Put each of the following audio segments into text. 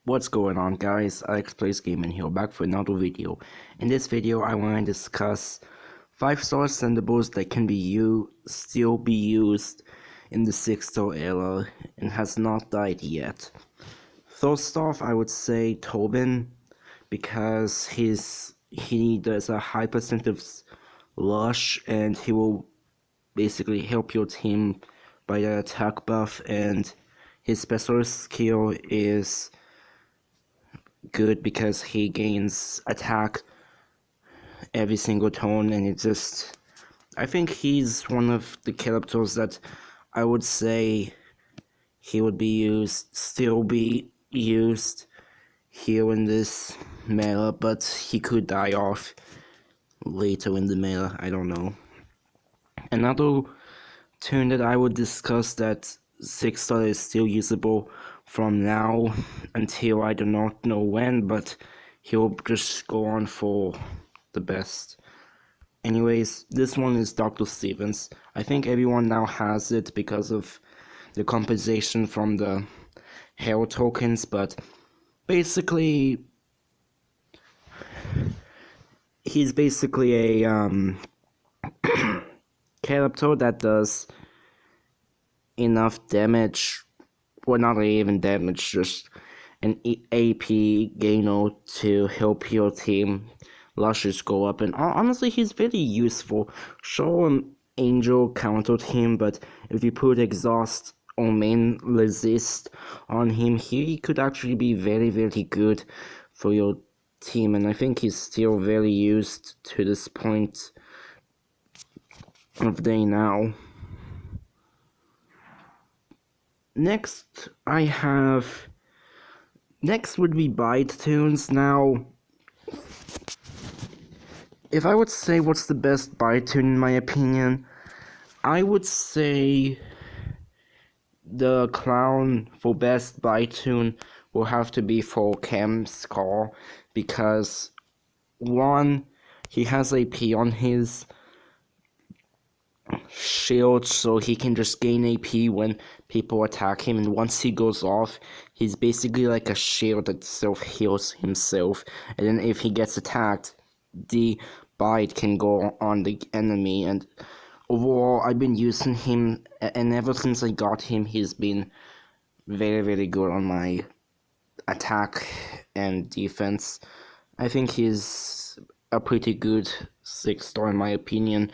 What's going on, guys? Alex Plays Gaming here, back for another video. In this video I want to discuss 5-star sendables that can still be used in the 6-star era and has not died yet. First off, I would say Tobin, because he does a high percent of lush and he will basically help your team by the attack buff, and his special skill is good because he gains attack every single turn, and I think he's one of the characters that I would say he would still be used here in this meta, but he could die off later in the meta, I don't know. Another tune that I would discuss that 6-star is still usable from now until I do not know when, but he'll just go on for the best. Anyways, this one is Dr. Stevens. I think everyone now has it because of the compensation from the hero tokens, but basically he's basically a character that does enough damage, well, not even damage, just an AP gainer to help your team lushes go up. And honestly, he's very useful. Sure, Angel countered him, but if you put exhaust or main resist on him, he could actually be very, very good for your team, and I think he's still very used to this point of day now. Next would be bite tunes. Now, if I would say what's the best bite tune in my opinion, I would say the clown for best bite tune will have to be for Cam's Call, because one, he has AP on his shield, so he can just gain AP when people attack him, and once he goes off, he's basically like a shield that self-heals himself, and then if he gets attacked, the bite can go on the enemy. And overall, I've been using him, and ever since I got him, he's been very, very good on my attack and defense. I think he's a pretty good 6-star in my opinion.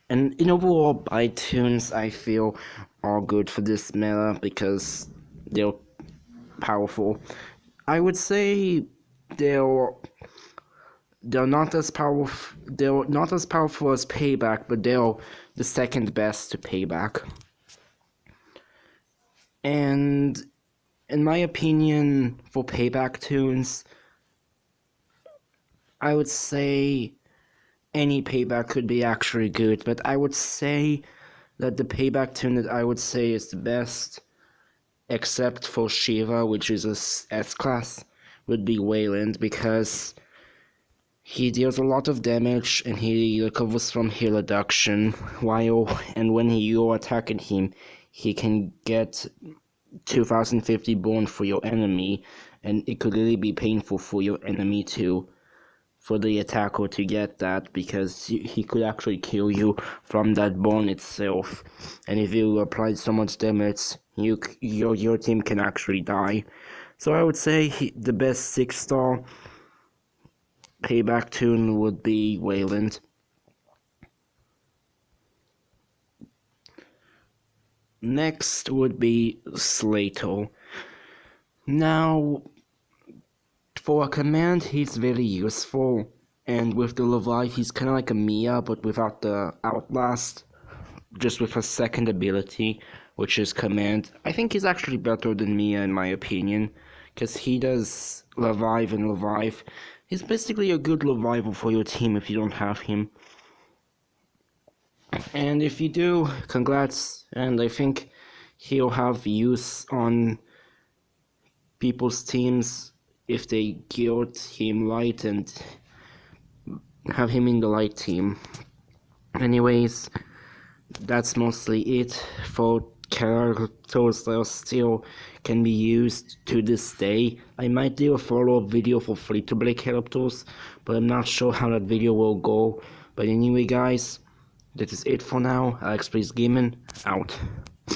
And in overall, bite tunes I feel are good for this meta because they're powerful. I would say they're not as powerful. They're not as powerful as Payback, but they're the second best to Payback. And in my opinion, for Payback tunes, I would say any Payback could be actually good, but I would say that the Payback tune that I would say is the best, except for Shiva, which is a S-class, would be Wayland, because he deals a lot of damage and he recovers from heal reduction, and when you're attacking him, he can get 2050 burn for your enemy, and it could really be painful for your enemy for the attacker to get that, because he could actually kill you from that burn itself, and if you apply so much damage, your team can actually die. So I would say the best 6-star Payback tune would be Wayland. Next would be Slate. Now, for a command, he's very useful, and with the Revive, he's kind of like a Mia, but without the Outlast, just with a second ability, which is Command. I think he's actually better than Mia in my opinion, because he does Revive and Revive. He's basically a good revival for your team if you don't have him. And if you do, congrats, and I think he'll have use on people's teams if they guild him light and have him in the light team. Anyways, that's mostly it for characters that still can be used to this day. I might do a follow-up video for free-to-play characters, but I'm not sure how that video will go. But anyway guys, that is it for now. Alex Plays Gaming, out.